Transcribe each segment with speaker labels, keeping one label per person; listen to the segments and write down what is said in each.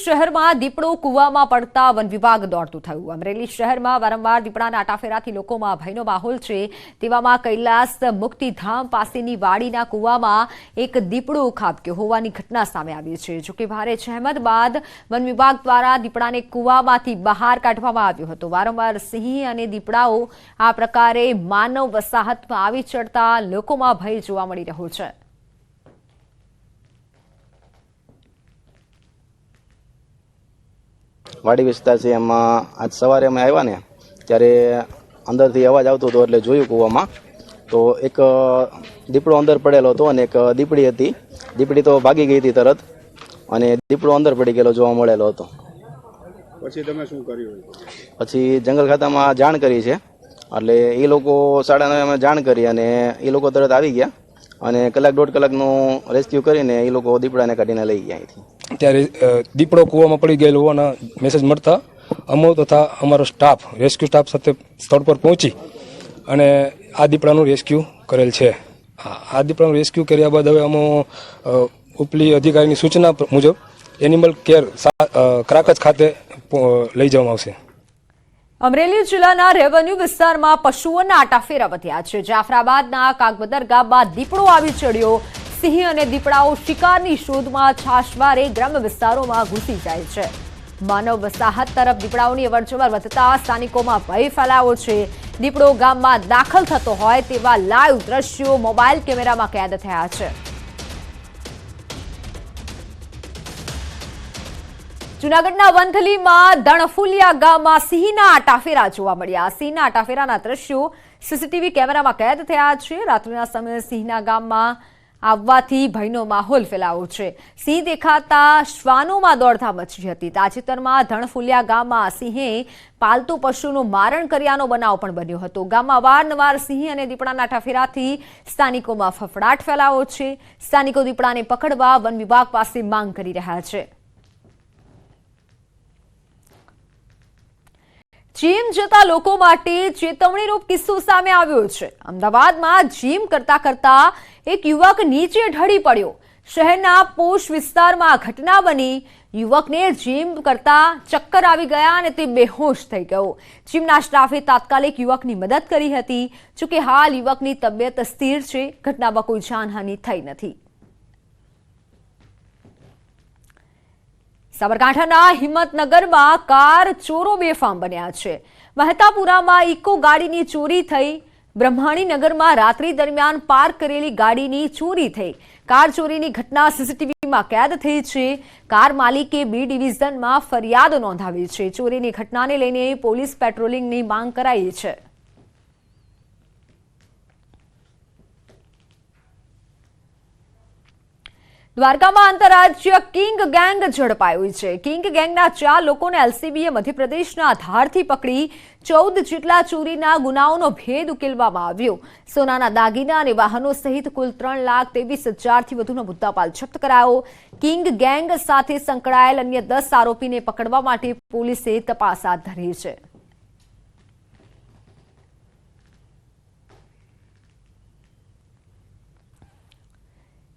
Speaker 1: શહેરમાં દીપડો કૂવામાં પડતા વન વિભાગ દોડતું થયું। અમરેલી શહેરમાં વારંવાર દીપડાના આટાફેરાથી લોકોમાં ભયનો માહોલ છે। તેવામાં કૈલાસ મુક્તિધામ પાસેની વાડીના કૂવામાં એક દીપડો ખાબક્યો હોવાની ઘટના સામે આવી છે। જોકે ભારે જહેમત બાદ વન વિભાગ દ્વારા દીપડાને કૂવામાંથી બહાર કાઢવામાં આવ્યો હતો। વારંવાર સિંહ અને દીપડાઓ આ પ્રકારે માનવ વસાહતમાં આવી ચડતા લોકોમાં ભય જોવા મળી રહ્યો છે।
Speaker 2: વાડી વિસ્તાર છે એમાં આજ સવારે અમે આવ્યા ને ત્યારે અંદરથી અવાજ આવતો હતો એટલે જોયું કૂવામાં તો એક દીપડો અંદર પડેલો હતો અને એક દીપડી હતી। દીપડી તો ભાગી ગઈ હતી તરત અને દીપડો અંદર પડી ગયેલો જોવા મળેલો હતો।
Speaker 3: પછી તમે શું કર્યું?
Speaker 2: પછી જંગલ ખાતામાં જાણ કરી છે એટલે એ લોકો 9:30 અમે જાણ કરી અને એ લોકો તરત આવી ગયા અને કલાક દોઢ કલાકનું રેસ્ક્યુ કરીને એ લોકો દીપડાને કાઢીને લઈ ગયા અહીંથી।
Speaker 4: ત્યારે દીપડો કૂવામાં પડી ગયેલો હોવાના મેસેજ મળતા અમો તથા અમારો સ્ટાફ રેસ્ક્યુ સ્ટાફ સાથે સ્થળ પર પહોંચી અને આ દીપડાનું રેસ્ક્યુ કરેલ છે। આ દીપડાનું રેસ્ક્યુ કર્યા બાદ હવે અમે ઉપલી અધિકારીની સૂચના મુજબ એનિમલ કેર ક્રાકચ ખાતે લઈ જવામાં આવશે।
Speaker 1: અમરેલી જિલ્લાના રેવન્યુ વિસ્તારમાં પશુઓના આટાફેરા વધ્યા છે। જાફરાબાદના કાગબદર ગામમાં દીપડો આવી ચડ્યો। સિંહ અને દીપડાઓ શિકારની શોધમાં છાશવારે ગ્રામ્ય વિસ્તારોમાં ઘૂસી જાય છે। માનવ વસાહત તરફ દીપડાઓની અવરજવર વધતા સ્થાનિકોમાં ભય ફેલાયો છે। દીપડો ગામમાં દાખલ થતો હોય તેવા લાઈવ દ્રશ્યો મોબાઈલ કેમેરામાં કેદ થયા છે। જૂનાગઢના વંથલીમાં દણફુલિયા ગામમાં સિંહના આટાફેરા જોવા મળ્યા। સિંહના આટાફેરાના દ્રશ્યો સીસીટીવી કેમેરામાં કેદ થયા છે। રાત્રિના સમયે સિંહના ગામમાં આવવાથી ભયનો માહોલ ફેલાયો છે। સિંહ દેખાતા શ્વાનોમાં દોડધામ મચી હતી। તાજેતરમાં ધણફુલિયા ગામમાં સિંહે પાલતુ પશુનું મારણ કર્યાનો બનાવ પણ બન્યો હતો। ગામમાં વારંવાર સિંહ અને દીપડાના આટાફેરાથી સ્થાનિકોમાં ફફડાટ ફેલાયો છે। સ્થાનિકો દીપડાને પકડવા વન વિભાગ પાસે માંગ કરી રહ્યા છે। જીમ જતા લોકો માટે ચેતવણીરૂપ કિસ્સો સામે આવ્યો છે। અમદાવાદમાં જીમ કરતા એક યુવક નીચે ઢળી પડ્યો। શહેરના પોશ વિસ્તારમાં ઘટના બની। યુવકને જીમ કરતા ચક્કર આવી ગયા અને તે બેહોશ થઈ ગયો। જીમના સ્ટાફે તાત્કાલિક યુવકની મદદ કરી હતી। જોકે હાલ યુવકની તબિયત સ્થિર છે। ઘટનામાં કોઈ જાનહાનિ થઈ નથી। સાબરકાંઠાના હિંમતનગરમાં કાર ચોરો બેફામ બન્યા છે। મહેતાપુરામાં ઇકો ગાડીની ચોરી થઈ। બ્રહ્માણીનગરમાં રાત્રિ દરમિયાન પાર્ક કરેલી ગાડીની ચોરી થઈ। કાર ચોરીની ઘટના સીસીટીવીમાં કેદ થઈ છે। કાર માલિકે બી ડિવિઝનમાં ફરિયાદ નોંધાવી છે। ચોરીની ઘટનાને લઈને પોલીસ પેટ્રોલિંગની માંગ કરાઈ છે। દ્વારકામાં આંતરરાજ્ય કિંગ ગેંગ ઝડપાયું છે। કિંગ ગેંગના 4 લોકોને એલસીબીએ મધ્યપ્રદેશના ધારથી પકડી 14 જેટલા ચોરીના ગુનાઓનો ભેદ ઉકેલવામાં આવ્યો। સોનાના દાગીના અને વાહનો સહિત કુલ 3,23,000થી વધુનો મુદ્દામાલ જપ્ત કરાયો। કિંગ ગેંગ સાથે સંકળાયેલ અન્ય 10 આરોપીને પકડવા માટે પોલીસે તપાસ હાથ ધરી છે।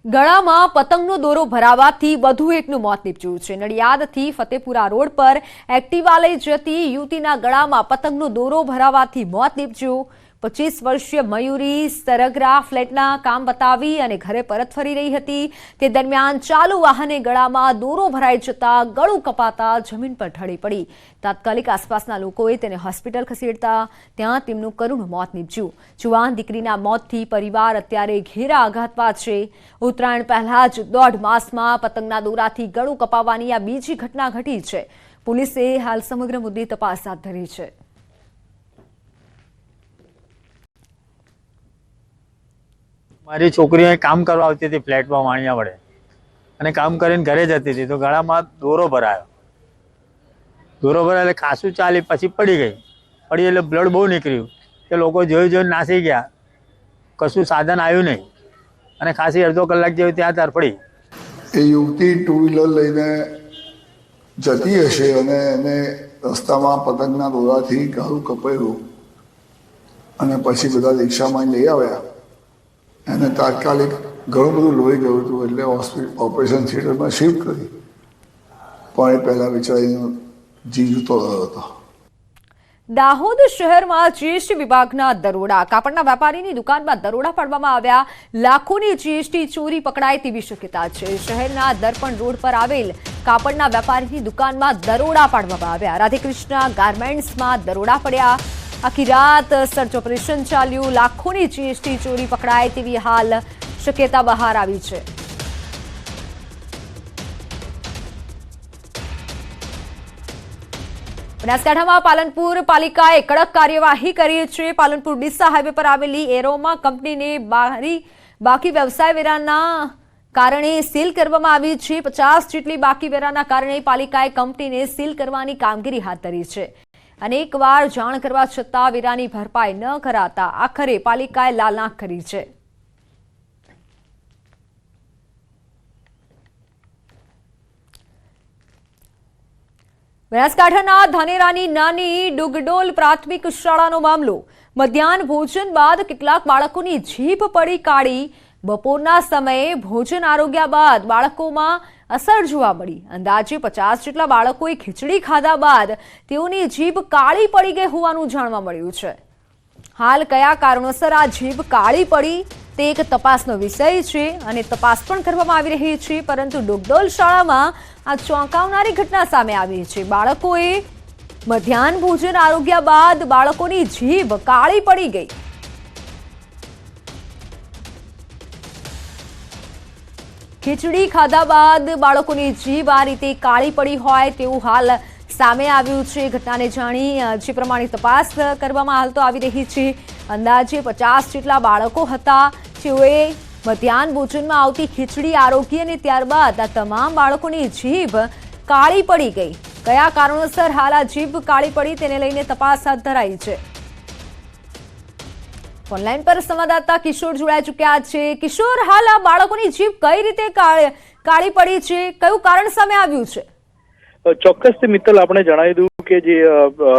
Speaker 1: ગળામાં પતંગનો દોરો ભરાવાથી વધુ એકનું મોત નીપજ્યું છે। નડિયાદથી ફતેપુરા રોડ પર એક્ટિવા લઈ જતી યુવતીના ગળામાં પતંગનો દોરો ભરાવાથી મોત નીપજ્યું। 25 વર્ષીય મયુરી સરગરા ફ્લેટના કામ બતાવી અને ઘરે પરત ફરી રહી હતી। તે દરમિયાન ચાલુ વાહને ગળામાં દોરો ભરાઈ જતા ગળું કપાતા જમીન પર ઢળી પડી। તાત્કાલિક આસપાસના લોકોએ તેને હોસ્પિટલ ખસેડતા ત્યાં તેમનું કરુણ મોત નીપજ્યું। જુવાન દીકરીના મોતથી પરિવાર અત્યારે ઘેરા આઘાતમાં છે। ઉત્તરાયણ પહેલા જ 1.5 માસમાં પતંગના દોરાથી ગળું કપાવવાની આ બીજી ઘટના ઘટી છે। પોલીસે હાલ સમગ્ર મુદ્દે તપાસ હાથ ધરી છે।
Speaker 5: મારી છોકરી કામ કરવા આવતી હતી ફ્લેટમાં વાણિયા વડે અને કામ કરીને ઘરે જતી હતી તો ગળામાં દોરો ભરાયો। દોરો ભરાયો એટલે ખાસું ચાલી પછી પડી ગઈ। પડી એટલે બ્લડ બહુ નીકળ્યું કે લોકો જોઈને નાસી ગયા। કશું સાધન આવ્યું નહીં અને ખાસી અડધો કલાક જેવી ત્યાં તરફડી।
Speaker 6: એ યુવતી 2 વ્હીલર લઈને જતી હશે અને એને રસ્તામાં પતંગના દોરાથી ગળું કપાયું અને પછી બધા રિક્ષામાં લઈ આવ્યા। એને તાત્કાલિક ઘણું બધું લોહી ગયું હતું એટલે ઓપરેશન થિયેટરમાં શિફ્ટ કરી પણ એ પહેલાં બિચારીનો જીવ જતો રહ્યો હતો.
Speaker 1: દાહોદ શહેરમાં જીએસટી વિભાગના દરોડા. કાપડના વેપારીની દુકાનમાં દરોડા પાડવામાં આવ્યા. લાખોની જીએસટી ચોરી પકડાય તેવી શક્યતા છે. શહેરના દર્પણ રોડ પર આવેલ કાપડના વેપારીની દુકાનમાં દરોડા પાડવામાં આવ્યા. રાધેકૃષ્ણ ગાર્મેન્ટ્સમાં દરોડા પડ્યા. આખી રાત સર્ચ ઓપરેશન ચાલ્યું. લાખોની જીએસટી ચોરી પકડાય તેવી હાલ શક્યતા બહાર આવી છે. બનાસકાંઠામાં પાલનપુર પાલિકાએ કડક કાર્યવાહી કરી છે. પાલનપુર ડીસા હાઈવે પર આવેલી એરોમા કંપનીને બાકી વ્યવસાય વેરાના કારણે સીલ કરવામાં આવી છે. 50 જેટલી બાકી વેરાના કારણે પાલિકાએ કંપનીને સીલ કરવાની કામગીરી હાથ ધરી છે. અનેકવાર જાણ કરવા છતાં વેરાની ભરપાઈ ન કરાતા આખરે પાલિકાએ લાલનાક કરી છે. બનાસકાંઠાના ધાનેરાની નાની ડુગડોલ પ્રાથમિક શાળાનો મામલો. મધ્યાહન ભોજન બાદ કેટલાક બાળકોની જીભ પડી કાળી. બપોરના સમયે ભોજન આરોગ્યા બાદ બાળકોમાં અસર જોવા મળી. અંદાજે 50 જેટલા બાળકોએ ખીચડી ખાધા બાદ તેઓની જીભ કાળી પડી ગઈ હોવાનું જાણવા મળ્યું છે. હાલ કયા કારણોસર આ જીભ કાળી પડી તે એક તપાસનો વિષય છે અને તપાસ પણ કરવામાં આવી રહી છે. પરંતુ ડુગડોલ શાળામાં આ ચોંકાવનારી ઘટના સામે આવી છે. બાળકોએ મધ્યાહન ભોજન આરોગ્યા બાદ બાળકોની જીભ કાળી પડી ગઈ. ખીચડી ખાધા બાદ બાળકોની જીભ આ રીતે કાળી પડી હોય તેવું હાલ સામે આવ્યું છે. ઘટનાને જાણી જે પ્રમાણે તપાસ કરવામાં હાલ તો આવી રહી છે. અંદાજે 50 જેટલા બાળકો હતા જેઓએ મધ્યાહન ભોજનમાં આવતી ખીચડી આરોગી અને ત્યારબાદ આ તમામ બાળકોની જીભ કાળી પડી ગઈ. કયા કારણોસર હાલ આ જીભ કાળી પડી તેને લઈને તપાસ હાથ ધરાઈ છે. ઓનલાઈન પર સંવાદદાતા કિશોર જોડાઈ ચૂક્યા છે. કિશોર, હાલ આ બાળકોની જીભ કઈ રીતે કાળી પડી છે, કયું કારણ સામે આવ્યું છે?
Speaker 7: ચોક્કસથી મિત્તલ, આપણે જણાવી દઉં કે જે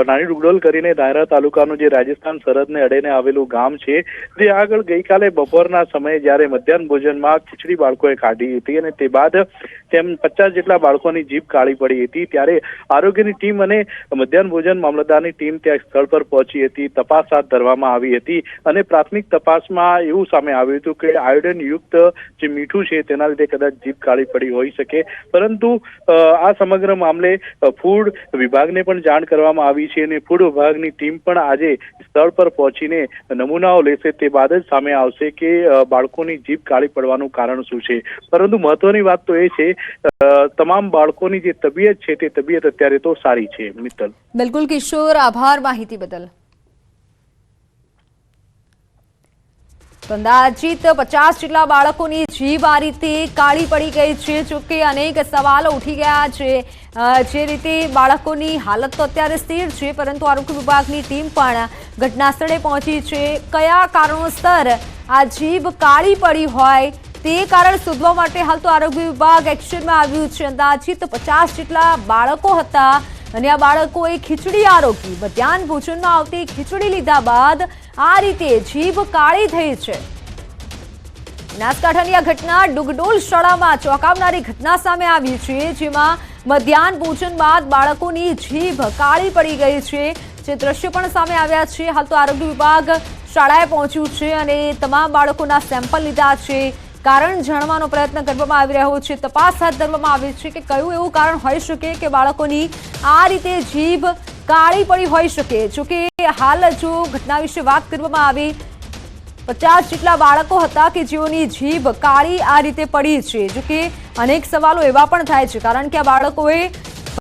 Speaker 7: નાની ડુગડોલ કરીને ધાનેરા તાલુકાનું જે રાજસ્થાન સરહદને અડીને આવેલું ગામ છે, જે આગળ ગઈકાલે બપોરના સમયે જ્યારે મધ્યાહન ભોજનમાં ખીચડી બાળકોએ કાઢી હતી અને તે બાદ તેમ 50 જેટલા બાળકોની જીભ કાળી પડી હતી, ત્યારે આરોગ્યની ટીમ અને મધ્યાહન ભોજન મામલતદારની ટીમ ત્યાં સ્થળ પર પહોંચી હતી. તપાસ હાથ ધરવામાં આવી હતી અને પ્રાથમિક તપાસમાં એવું સામે આવ્યું હતું કે આયોડિન યુક્ત જે મીઠું છે તેના લીધે કદાચ જીભ કાળી પડી હોઈ શકે. પરંતુ આ સમગ્ર મામલે ફૂડ વિભાગને પણ જાણ કરવામાં આવી છે અને ફૂડ વિભાગની ટીમ પણ આજે સ્થળ પર પહોંચીને નમૂનાઓ લેશે. તે બાદ જ સામે આવશે કે બાળકોની જીભ કાળી પડવાનું કારણ શું છે. પરંતુ મહત્વની વાત તો એ છે તમામ બાળકોની જે તબિયત છે તે તબિયત અત્યારે તો સારી છે. મિત્તલ,
Speaker 1: બિલકુલ કિશોર, આભાર માહિતી બદલ. અંદાજિત 50 જેટલા બાળકોની જીભ આ રીતે કાળી પડી ગઈ છે. જોકે અનેક સવાલો ઉઠી ગયા છે. જે રીતે બાળકોની હાલત તો અત્યારે સ્થિર છે, પરંતુ આરોગ્ય વિભાગની ટીમ પણ ઘટના સ્થળે પહોંચી છે. કયા કારણોસર આ જીભ કાળી પડી હોય તે કારણ શોધવા માટે હાલ તો આરોગ્ય વિભાગ એક્શનમાં આવ્યું છે. અંદાજિત 50 જેટલા બાળકો હતા અને આ બાળકોએ ખીચડી આરોગી. મધ્યાહન ભોજનમાં આવતી ખીચડી લીધા બાદ આ રીતે જીભ કાળી થઈ છે. બનાસકાંઠાની આ ઘટના ડુગડોલ શાળામાં ચોંકાવનારી ઘટના સામે આવી છે, જેમાં મધ્યાહન ભોજન બાદ બાળકોની જીભ કાળી પડી ગઈ છે. જે દ્રશ્યો પણ સામે આવ્યા છે. હાલ તો આરોગ્ય વિભાગ શાળાએ પહોંચ્યું છે અને તમામ બાળકોના સેમ્પલ લીધા છે. કારણ જાણવાનો પ્રયત્ન કરવામાં આવી રહ્યો છે. તપાસ હાથ ધરવામાં આવી છે કે કયું એવું કારણ હોઈ શકે કે બાળકોની આ રીતે જીભ કાળી પડી હોઈ શકે. જોકે હાલ જો ઘટના વિશે વાત કરવામાં આવી, 50 જેટલા બાળકો હતા કે જેઓની જીભ કાળી આ રીતે પડી છે. જોકે અનેક સવાલો એવા પણ થાય છે, કારણ કે આ બાળકોએ